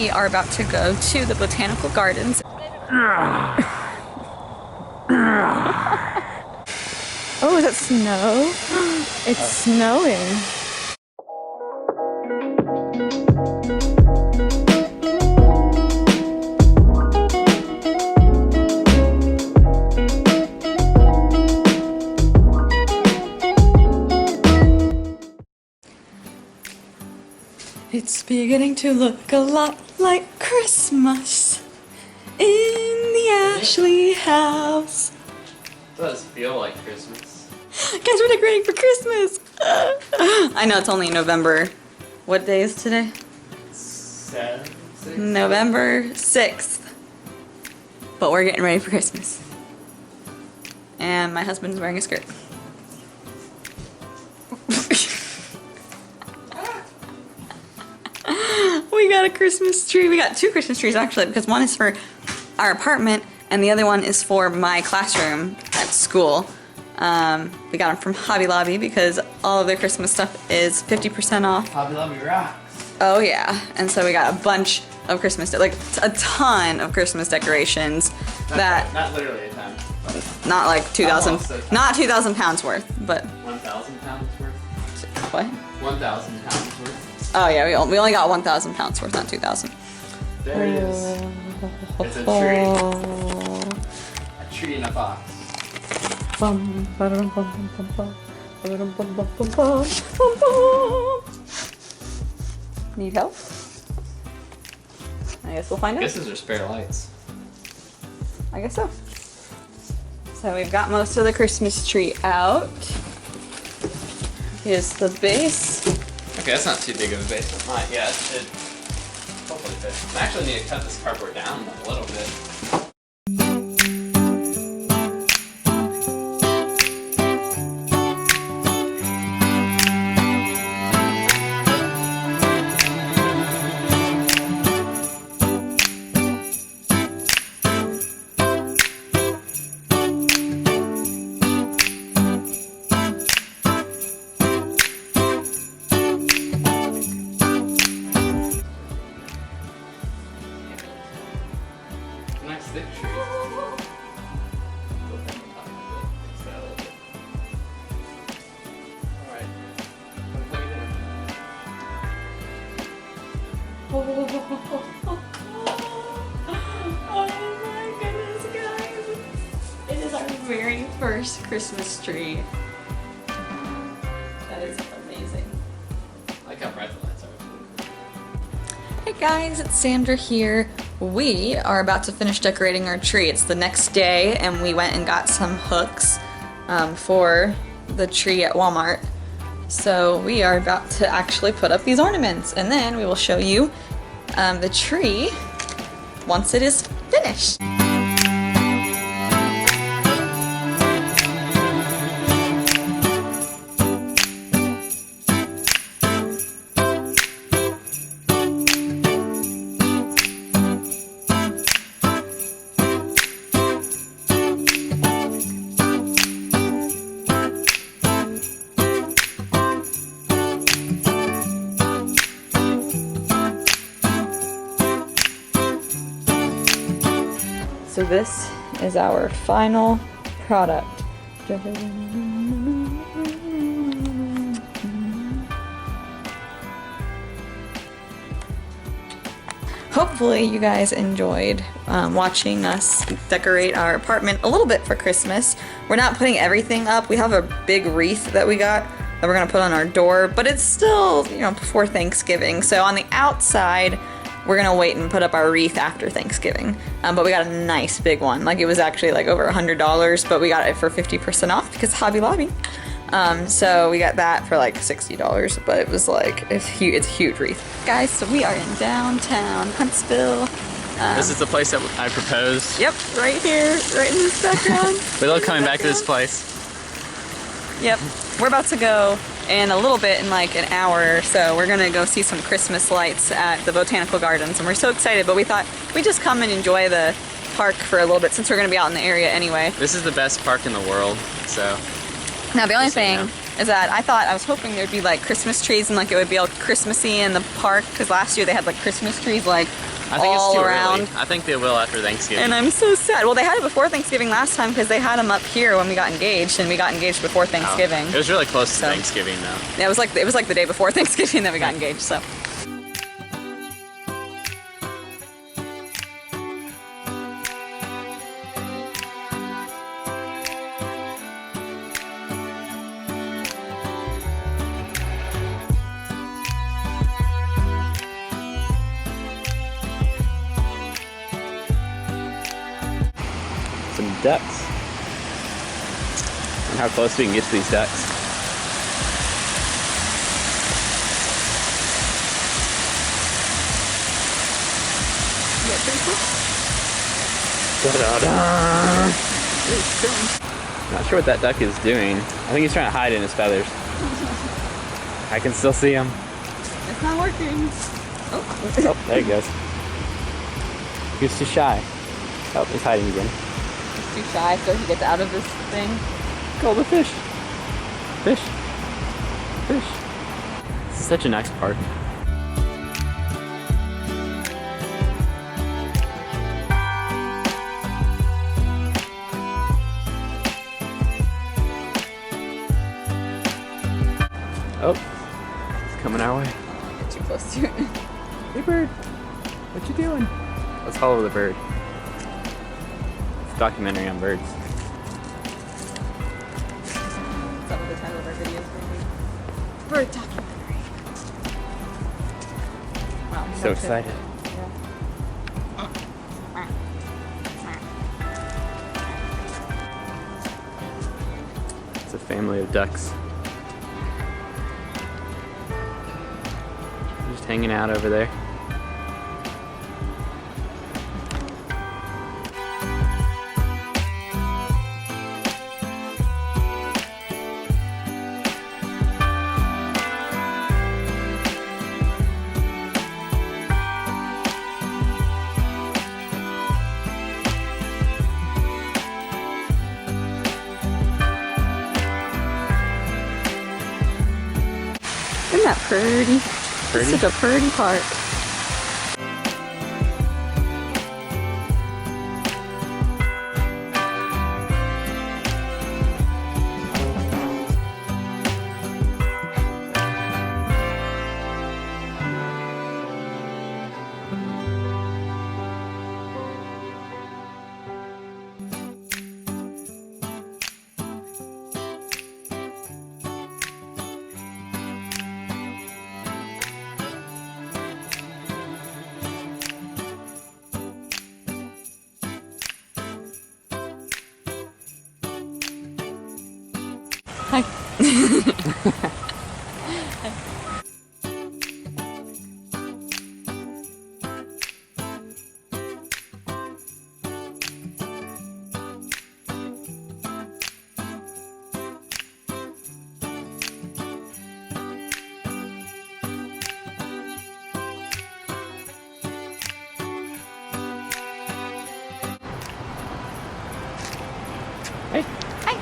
We are about to go to the Botanical Gardens. Oh, is it snow? It's snowing. It's beginning to look a lot like Christmas in the Ashley house. It does feel like Christmas. Guys, we're decorating for Christmas. I know it's only November. What day is today? 7, 6. November 6th. But we're getting ready for Christmas. And my husband's wearing a skirt. We got a Christmas tree. We got 2 Christmas trees actually, because one is for our apartment and the other one is for my classroom at school. We got them from Hobby Lobby because all of their Christmas stuff is 50% off. Hobby Lobby rocks. Oh yeah, and so we got a bunch of Christmas, like a ton of Christmas decorations. Not literally a ton. Not like 2,000, not 2,000 pounds worth, but 1,000 pounds worth. what? 1,000 pounds worth. Oh yeah, we only got 1,000 pounds worth, not 2,000. There it is. It's a tree. A tree in a box. Need help? I guess we'll find out. This is our spare lights. I guess so. So we've got most of the Christmas tree out. Here's the base. Okay, that's not too big of a base. Yeah, it should hopefully fit. I actually need to cut this cardboard down a little bit. Nice thick tree. Alright. Oh my goodness, guys. It is our very first Christmas tree. That is amazing. I like how bright the lights are. Hey guys, it's Sandra here. We are about to finish decorating our tree. It's the next day and we went and got some hooks for the tree at Walmart. So we are about to actually put up these ornaments and then we will show you the tree once it is finished. So this is our final product. Hopefully you guys enjoyed watching us decorate our apartment a little bit for Christmas. We're not putting everything up. We have a big wreath that we got that we're gonna put on our door, but it's still, you know, before Thanksgiving. So on the outside, we're gonna wait and put up our wreath after Thanksgiving. But we got a nice big one. Like it was actually like over $100, but we got it for 50% off because Hobby Lobby. So we got that for like $60, but it was like, it's a huge wreath. Guys, so we are in downtown Huntsville. This is the place that I proposed. Yep, right here, right in this background. We love coming back to this place. Yep, we're about to go in a little bit, in like an hour or so. We're gonna go see some Christmas lights at the Botanical Gardens, and we're so excited, but we thought we'd just come and enjoy the park for a little bit since we're gonna be out in the area anyway. This is the best park in the world, so. Now the only thing is that I was hoping there'd be like Christmas trees and like it would be all Christmassy in the park, because last year they had like Christmas trees like I think all it's too around. early. I think they will after Thanksgiving. And I'm so sad. Well, they had it before Thanksgiving last time because they had them up here when we got engaged, and we got engaged before Thanksgiving. It was really close to So- Thanksgiving though. Yeah, it was like the day before Thanksgiving that we got engaged. So. Some ducks. And how close we can get to these ducks. Da-da-da. Not sure what that duck is doing. I think he's trying to hide in his feathers. I can still see him. It's not working. Oh, there he goes. He was too shy. Oh, he's hiding again. He's too shy, so he gets out of this thing. Call the fish. Fish. Fish. This is such a nice park. Oh, it's coming our way. Get too close to it. Hey bird, what you doing? Let's follow the bird. It's a documentary on birds. Is that what the title of our video is going to be? Bird documentary. Wow, So excited. It's a family of ducks. Just hanging out over there. Isn't that pretty? Pretty? It's such a pretty park. Hi. Hey. Hi.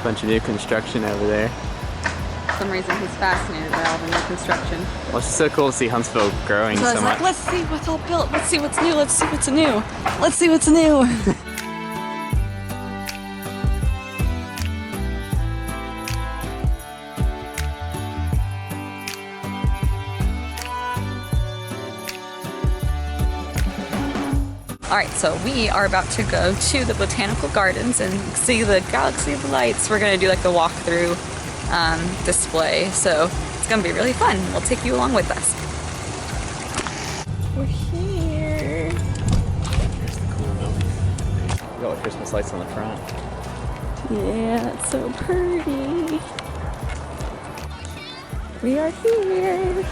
Bunch of new construction over there. For some reason he's fascinated by all the new construction. Well, it's just so cool to see Huntsville growing So I so was much. like, let's see what's all built. Let's see what's new. Let's see what's new. Let's see what's new. All right, so we are about to go to the Botanical Gardens and see the Galaxy of Lights. We're gonna do like the walkthrough display, so it's gonna be really fun. We'll take you along with us. We're here. Here's the cool building. We got all the Christmas lights on the front. Yeah, it's so pretty. We are here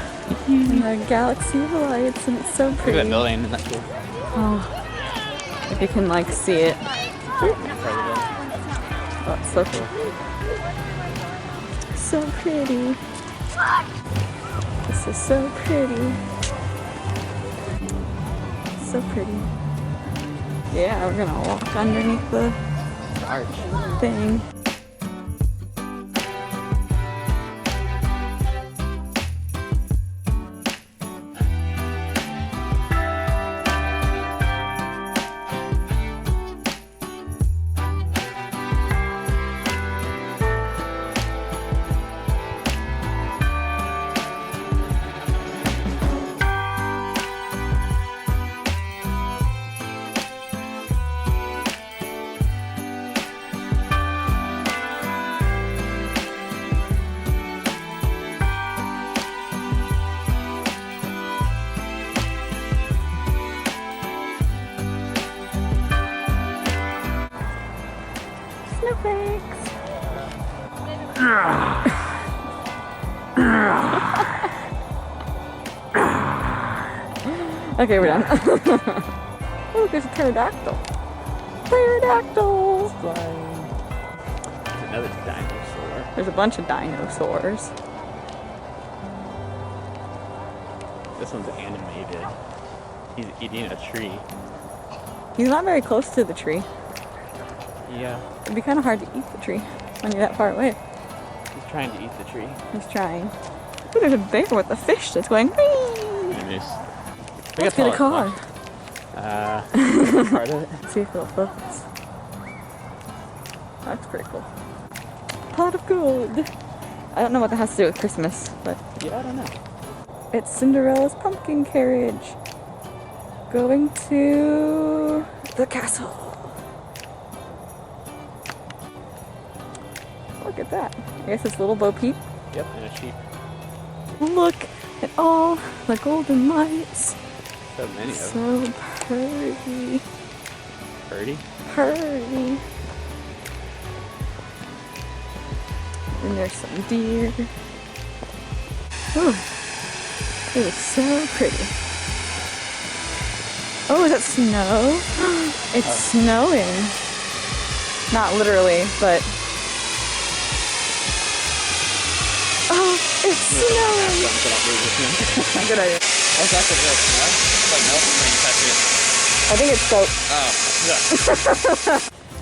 in the Galaxy of Lights, and it's so Look at pretty. that building, isn't that cool? Oh, if you can like see it. Oh, it's so cool. So pretty. This is so pretty. So pretty. Yeah, we're gonna walk underneath the Arch. thing. Okay, we're done. Look, there's a pterodactyl. Pterodactyl! Flying. There's another dinosaur. There's a bunch of dinosaurs. This one's animated. He's eating a tree. He's not very close to the tree. Yeah. It'd be kind of hard to eat the tree when you're that far away. He's trying to eat the tree. He's trying. Ooh, there's a bear with a fish that's going. Nice. Let's get a car. Part of it. Let's see if it'll focus. That's pretty cool. Pot of gold. I don't know what that has to do with Christmas, but Yeah, I don't know. it's Cinderella's pumpkin carriage going to the castle. Look at that. I guess it's little Bo Peep. Yep, and a sheep. Look at all the golden lights. So many of them. So pretty. Birdie? Pretty. And there's some deer. Ooh. It is so pretty. Oh, is that snow? It's snowing. Not literally, but... Oh, it's snowing! Good idea. What's that for real snow? It's like milk when you touch it. I think it's soap. Oh, yeah.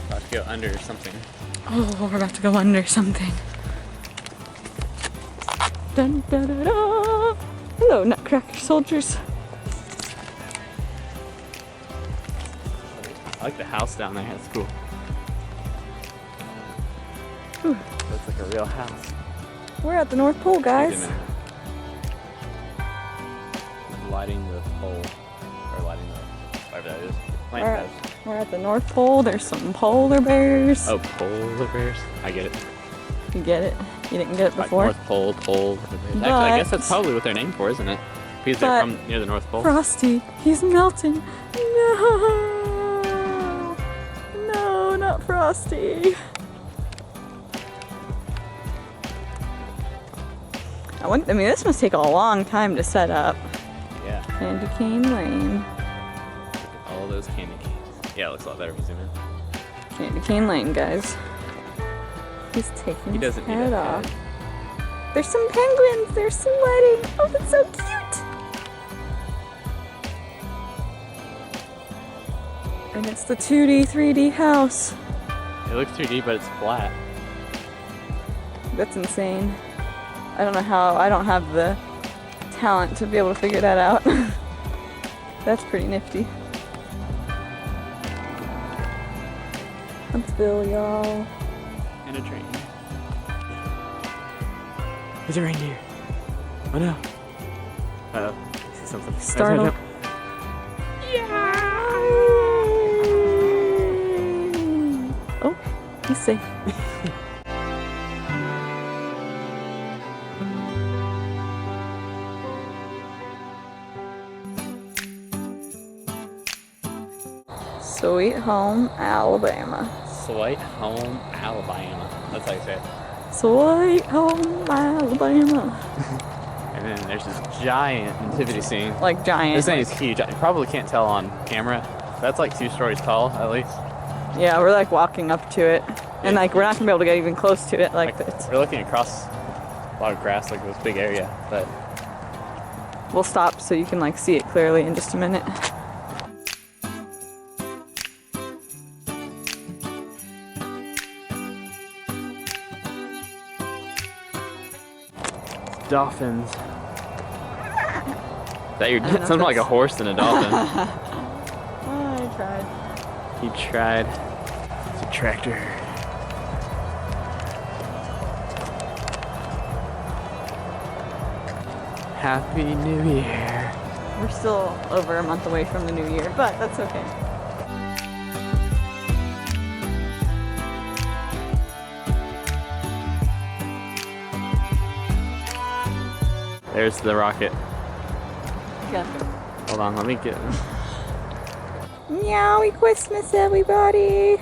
About to go under something. Oh, we're about to go under something. Dun, da, da, da. Hello, Nutcracker soldiers. I like the house down there. That's cool. Ooh. Looks like a real house. We're at the North Pole, guys. Lighting the pole, or lighting the, whatever that is. Plant We're at the North Pole. There's some polar bears. Oh, polar bears. I get it. You get it? You didn't get it Like before? North Pole, polar bears. Actually, I guess that's probably what they're named for, isn't it? Because they're from near the North Pole. Frosty, he's melting. No! No, not Frosty. I mean, this must take a long time to set up. Yeah. Candy cane lane. All those candy canes. Yeah, it looks a lot better if you zoom in. Candy cane lane, guys. He's taking He his doesn't need head a off. head. There's some penguins. They're sweating. Oh, that's so cute. And it's the 2D, 3D house. It looks 3D, but it's flat. That's insane. I don't know how. I don't have the talent to be able to figure that out. That's pretty nifty. Huntsville, y'all. And a train. There's a reindeer. Oh no. Uh-oh. I see something. Startled. Oh, he's safe. Sweet Home, Alabama. Sweet Home, Alabama. That's how you say it. Sweet Home, Alabama. And then there's this giant nativity scene. Like giant. This thing is huge. I probably can't tell on camera. That's like 2 stories tall, at least. Yeah, we're like walking up to it. And like we're not gonna be able to get even close to it. Like it's... We're looking across a lot of grass, like this big area, but We'll stop so you can like see it clearly in just a minute. dolphins. That you're something like a horse and a dolphin. Oh, I tried. He tried. It's a tractor. Happy New Year. We're still over a month away from the new year, but that's okay. There's the rocket. Yeah. Hold on, let me get. Meowie Christmas, everybody.